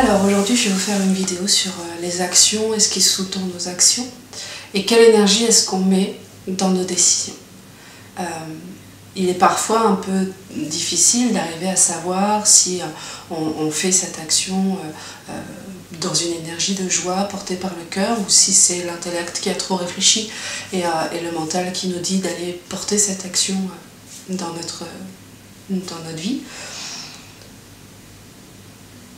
Alors aujourd'hui je vais vous faire une vidéo sur les actions et ce qui sous-tend nos actions et quelle énergie est-ce qu'on met dans nos décisions. Il est parfois un peu difficile d'arriver à savoir si on fait cette action dans une énergie de joie portée par le cœur ou si c'est l'intellect qui a trop réfléchi et le mental qui nous dit d'aller porter cette action dans notre vie.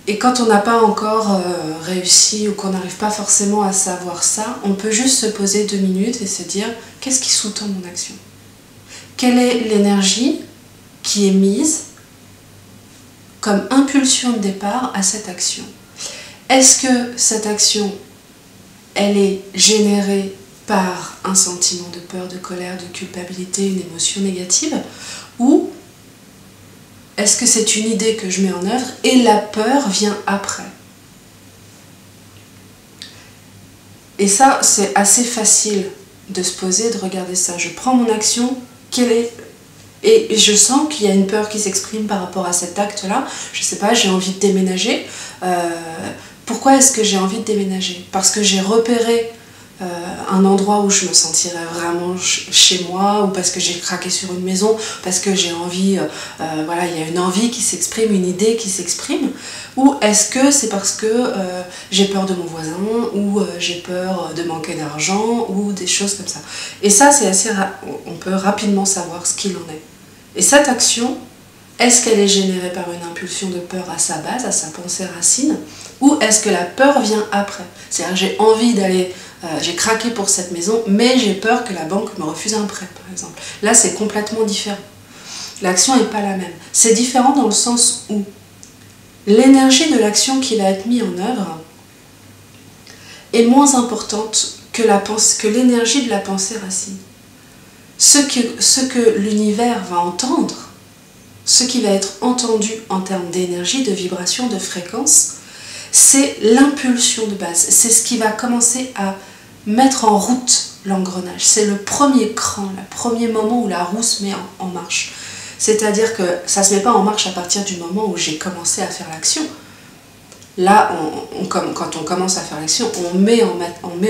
Et quand on n'a pas encore réussi ou qu'on n'arrive pas forcément à savoir ça, on peut juste se poser 2 minutes et se dire « Qu'est-ce qui sous-tend mon action ? Quelle est l'énergie qui est mise comme impulsion de départ à cette action ? Est-ce que cette action, elle est générée par un sentiment de peur, de colère, de culpabilité, une émotion négative ? Ou est-ce que c'est une idée que je mets en œuvre et la peur vient après? Et ça, c'est assez facile de se poser, de regarder ça. Je prends mon action, et je sens qu'il y a une peur qui s'exprime par rapport à cet acte-là. Je ne sais pas, j'ai envie de déménager. Pourquoi est-ce que j'ai envie de déménager? Parce que j'ai repéré un endroit où je me sentirais vraiment chez moi, ou parce que j'ai craqué sur une maison, parce que j'ai envie, voilà, il y a une envie qui s'exprime, une idée qui s'exprime, ou est-ce que c'est parce que j'ai peur de mon voisin, ou j'ai peur de manquer d'argent, ou des choses comme ça. Et ça, c'est assez on peut rapidement savoir ce qu'il en est. Et cette action, est-ce qu'elle est générée par une impulsion de peur à sa base, à sa pensée racine, ou est-ce que la peur vient après? C'est-à-dire j'ai envie d'aller, j'ai craqué pour cette maison, mais j'ai peur que la banque me refuse un prêt, par exemple. Là, c'est complètement différent. L'action n'est pas la même. C'est différent dans le sens où l'énergie de l'action qui va être mise en œuvre est moins importante que l'énergie de la pensée racine. Ce que l'univers va entendre, ce qui va être entendu en termes d'énergie, de vibration, de fréquence, c'est l'impulsion de base. C'est ce qui va commencer à mettre en route l'engrenage. C'est le premier cran, le premier moment où la roue se met en marche. C'est-à-dire que ça ne se met pas en marche à partir du moment où j'ai commencé à faire l'action. Là, quand on commence à faire l'action, on met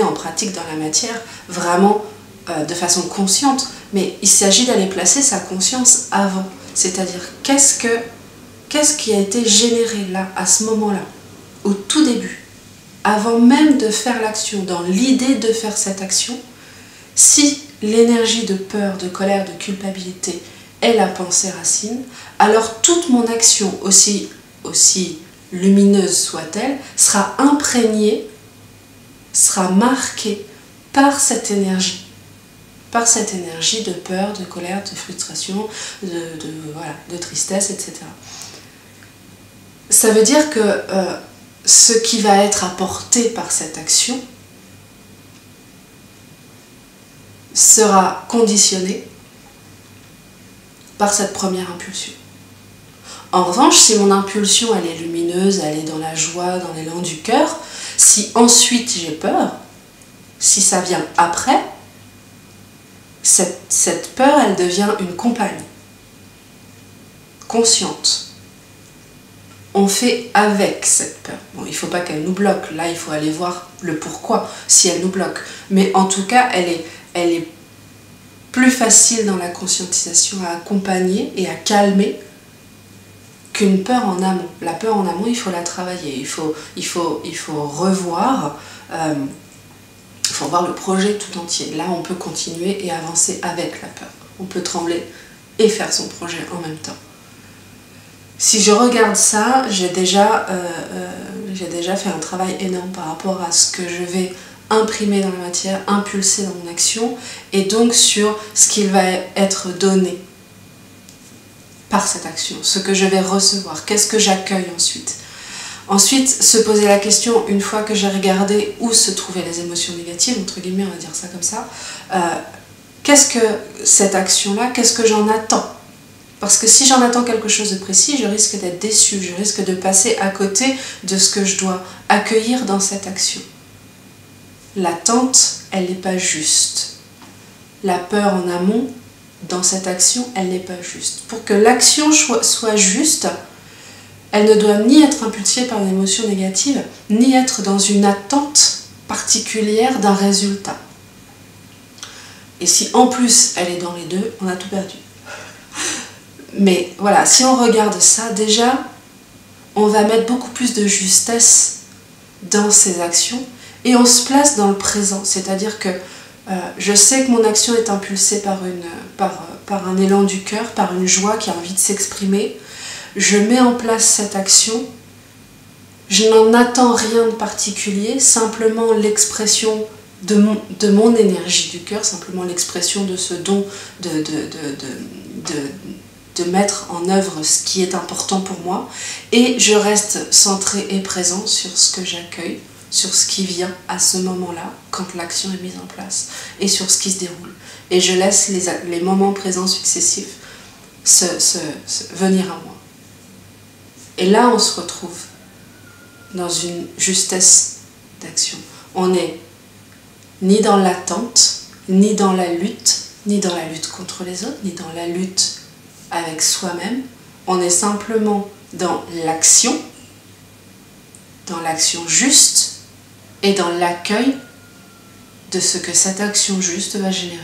en pratique dans la matière vraiment de façon consciente. Mais il s'agit d'aller placer sa conscience avant. C'est-à-dire qu'est-ce qui a été généré là, à ce moment-là, au tout début, avant même de faire l'action, dans l'idée de faire cette action, si l'énergie de peur, de colère, de culpabilité est la pensée racine, alors toute mon action, aussi lumineuse soit-elle, sera imprégnée, sera marquée par cette énergie de peur, de colère, de frustration, de tristesse, etc. Ça veut dire que ce qui va être apporté par cette action sera conditionné par cette première impulsion. En revanche, si mon impulsion elle est lumineuse, elle est dans la joie, dans l'élan du cœur, si ensuite j'ai peur, si ça vient après, cette peur, elle devient une compagne, consciente. On fait avec cette peur. Bon, il ne faut pas qu'elle nous bloque. Là, il faut aller voir le pourquoi, si elle nous bloque. Mais en tout cas, elle est plus facile dans la conscientisation à accompagner et à calmer qu'une peur en amont. La peur en amont, il faut la travailler. Il faut revoir... il faut voir le projet tout entier. Là, on peut continuer et avancer avec la peur. On peut trembler et faire son projet en même temps. Si je regarde ça, j'ai déjà fait un travail énorme par rapport à ce que je vais imprimer dans la matière, impulser dans mon action, et donc sur ce qu'il va être donné par cette action, ce que je vais recevoir, qu'est-ce que j'accueille ensuite. Ensuite, se poser la question, une fois que j'ai regardé où se trouvaient les émotions négatives, entre guillemets, on va dire ça comme ça, qu'est-ce que cette action-là, qu'est-ce que j'en attends? Parce que si j'en attends quelque chose de précis, je risque d'être déçue, je risque de passer à côté de ce que je dois accueillir dans cette action. L'attente, elle n'est pas juste. La peur en amont, dans cette action, elle n'est pas juste. Pour que l'action soit juste, Elle ne doit ni être impulsée par une émotion négative, ni être dans une attente particulière d'un résultat. Et si en plus elle est dans les deux, on a tout perdu. Mais voilà, si on regarde ça, déjà, on va mettre beaucoup plus de justesse dans ses actions et on se place dans le présent. C'est-à-dire que je sais que mon action est impulsée par un élan du cœur, par une joie qui a envie de s'exprimer. Je mets en place cette action. Je n'en attends rien de particulier, simplement l'expression de mon énergie du cœur, simplement l'expression de ce don de mettre en œuvre ce qui est important pour moi, et je reste centrée et présent sur ce que j'accueille, sur ce qui vient à ce moment-là, quand l'action est mise en place, et sur ce qui se déroule. Et je laisse les moments présents successifs venir à moi. Et là, on se retrouve dans une justesse d'action. On n'est ni dans l'attente, ni dans la lutte contre les autres, ni dans la lutte avec soi-même. On est simplement dans l'action juste et dans l'accueil de ce que cette action juste va générer.